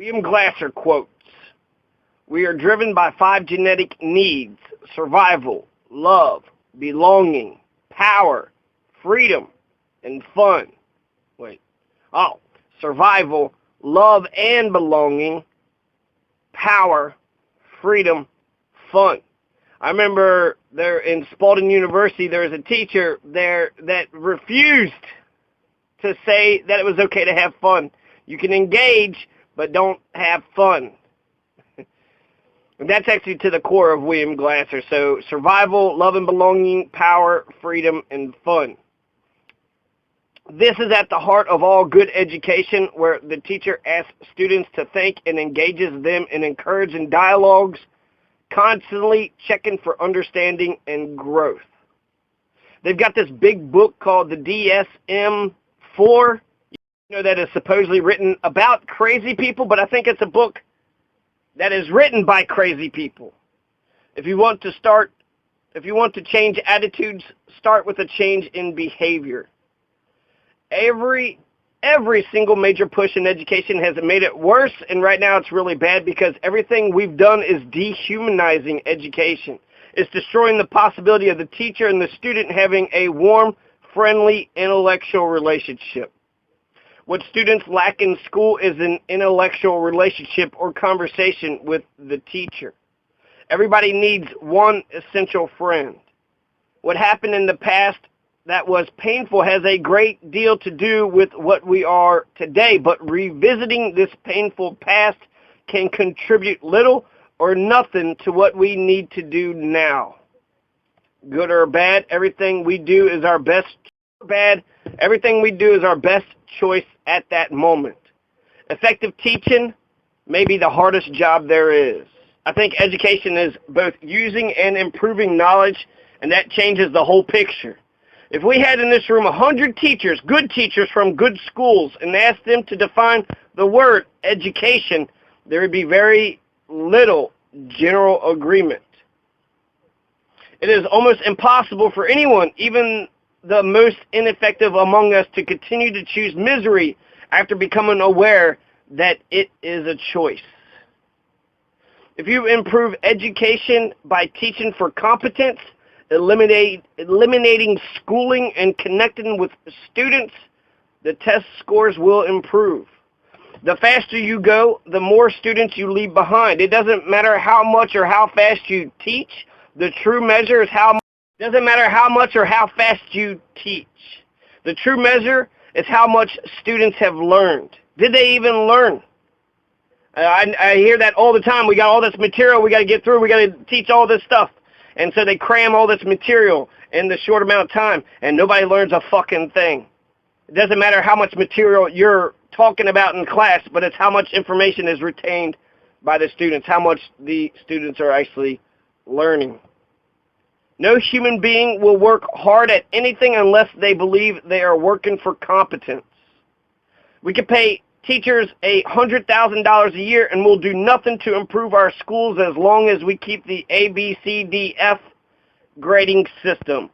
William Glasser quotes, "We are driven by 5 genetic needs: survival, love, belonging, power, freedom, and fun." Wait. Oh, survival, love and belonging, power, freedom, fun. I remember there in Spalding University, there was a teacher there that refused to say that it was okay to have fun. You can engage, but don't have fun. And that's actually to the core of William Glasser. So survival, love and belonging, power, freedom, and fun. This is at the heart of all good education, where the teacher asks students to think and engages them in encouraging dialogues, constantly checking for understanding and growth. They've got this big book called the DSM-4, that is supposedly written about crazy people, but I think it's a book that is written by crazy people. If you want to change attitudes, start with a change in behavior. Every single major push in education has made it worse, and right now it's really bad because everything we've done is dehumanizing education. It's destroying the possibility of the teacher and the student having a warm, friendly, intellectual relationship. What students lack in school is an intellectual relationship or conversation with the teacher. Everybody needs one essential friend. What happened in the past that was painful has a great deal to do with what we are today, but revisiting this painful past can contribute little or nothing to what we need to do now. Good or bad, everything we do is our best. Everything we do is our best choice at that moment. Effective teaching may be the hardest job there is. I think education is both using and improving knowledge, and that changes the whole picture. If we had in this room 100 teachers, good teachers from good schools, and asked them to define the word education, there would be very little general agreement. It is almost impossible for anyone, even the most ineffective among us, to continue to choose misery after becoming aware that it is a choice. If you improve education by teaching for competence, eliminating schooling, and connecting with students, the test scores will improve. The faster you go, the more students you leave behind. It doesn't matter how much or how fast you teach. The true measure is doesn't matter how much or how fast you teach. The true measure is how much students have learned. Did they even learn? I hear that all the time. We got all this material we got to get through. We got to teach all this stuff. And so they cram all this material in the short amount of time, and nobody learns a fucking thing. It doesn't matter how much material you're talking about in class, but it's how much information is retained by the students, how much the students are actually learning. No human being will work hard at anything unless they believe they are working for competence. We could pay teachers $100,000 a year and we'll do nothing to improve our schools as long as we keep the A, B, C, D, F grading system.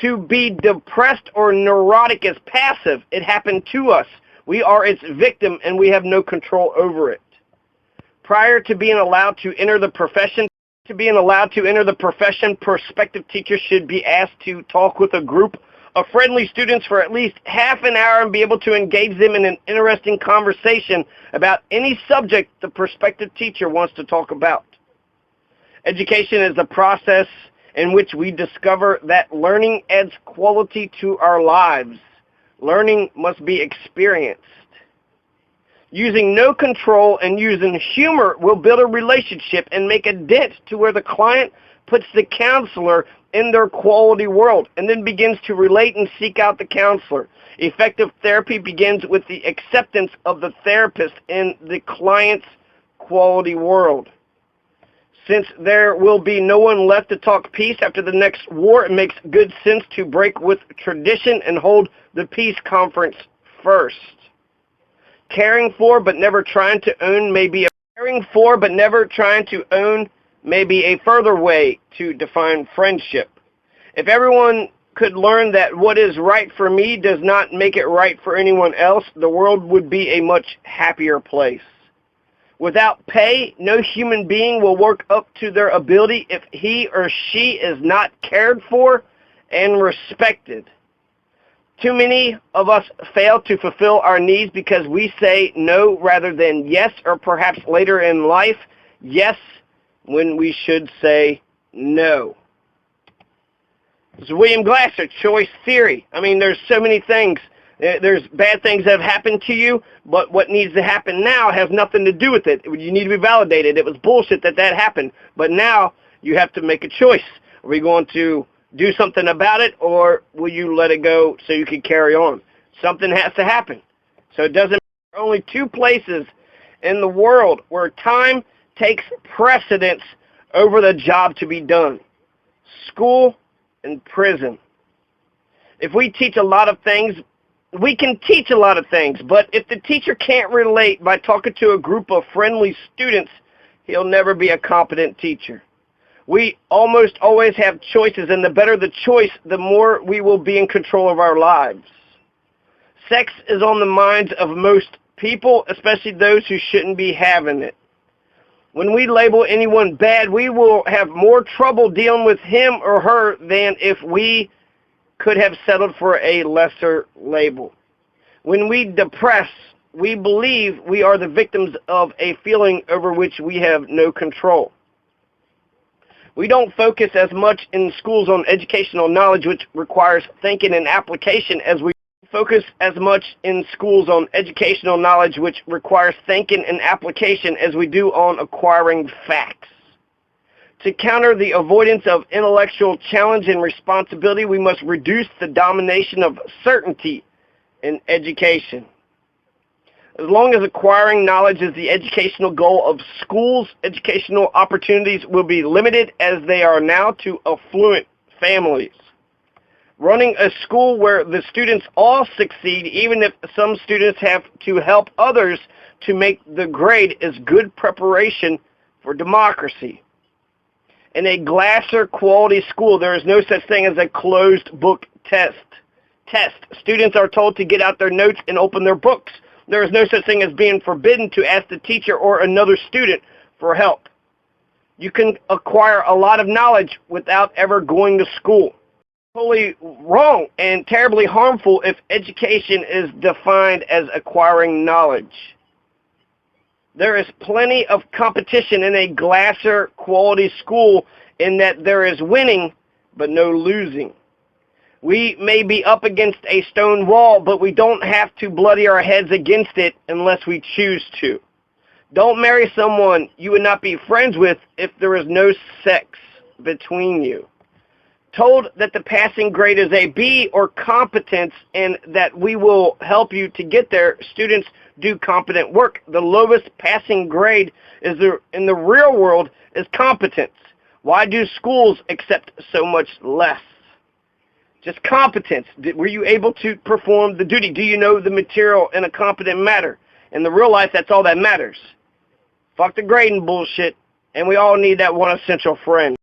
To be depressed or neurotic is passive. It happened to us. We are its victim and we have no control over it. Prior to being allowed to enter the profession, prospective teachers should be asked to talk with a group of friendly students for at least half an hour and be able to engage them in an interesting conversation about any subject the prospective teacher wants to talk about. Education is the process in which we discover that learning adds quality to our lives. Learning must be experienced. Using no control and using humor will build a relationship and make a dent to where the client puts the counselor in their quality world and then begins to relate and seek out the counselor. Effective therapy begins with the acceptance of the therapist in the client's quality world. Since there will be no one left to talk peace after the next war, it makes good sense to break with tradition and hold the peace conference first. Caring for but never trying to own may be a further way to define friendship. If everyone could learn that what is right for me does not make it right for anyone else, the world would be a much happier place. Without pay, no human being will work up to their ability if he or she is not cared for and respected. Too many of us fail to fulfill our needs because we say no rather than yes, or perhaps later in life, yes, when we should say no. This is William Glasser, choice theory. I mean, there's so many things. There's bad things that have happened to you, but what needs to happen now has nothing to do with it. You need to be validated. It was bullshit that happened, but now you have to make a choice. Are we going to do something about it, or will you let it go so you can carry on? Something has to happen. So it doesn't matter. Only two places in the world where time takes precedence over the job to be done: school and prison. If we teach a lot of things, we can teach a lot of things, but if the teacher can't relate by talking to a group of friendly students, he'll never be a competent teacher. We almost always have choices, and the better the choice, the more we will be in control of our lives. Sex is on the minds of most people, especially those who shouldn't be having it. When we label anyone bad, we will have more trouble dealing with him or her than if we could have settled for a lesser label. When we depress, we believe we are the victims of a feeling over which we have no control. We don't focus as much in schools on educational knowledge, which requires thinking and application, as we focus as much in schools on educational knowledge, which requires thinking and application, as we do on acquiring facts. To counter the avoidance of intellectual challenge and responsibility, we must reduce the domination of certainty in education. As long as acquiring knowledge is the educational goal of schools, educational opportunities will be limited as they are now to affluent families. Running a school where the students all succeed, even if some students have to help others to make the grade, is good preparation for democracy. In a Glasser quality school, there is no such thing as a closed book test. Students are told to get out their notes and open their books. There is no such thing as being forbidden to ask the teacher or another student for help. You can acquire a lot of knowledge without ever going to school. Totally wrong and terribly harmful if education is defined as acquiring knowledge. There is plenty of competition in a Glasser quality school in that there is winning but no losing. We may be up against a stone wall, but we don't have to bloody our heads against it unless we choose to. Don't marry someone you would not be friends with if there is no sex between you. Told that the passing grade is a B or competence and that we will help you to get there, students do competent work. The lowest passing grade in the real world is competence. Why do schools accept so much less? Just competence. Were you able to perform the duty? Do you know the material in a competent manner? In the real life, that's all that matters. Fuck the grading bullshit, and we all need that one essential friend.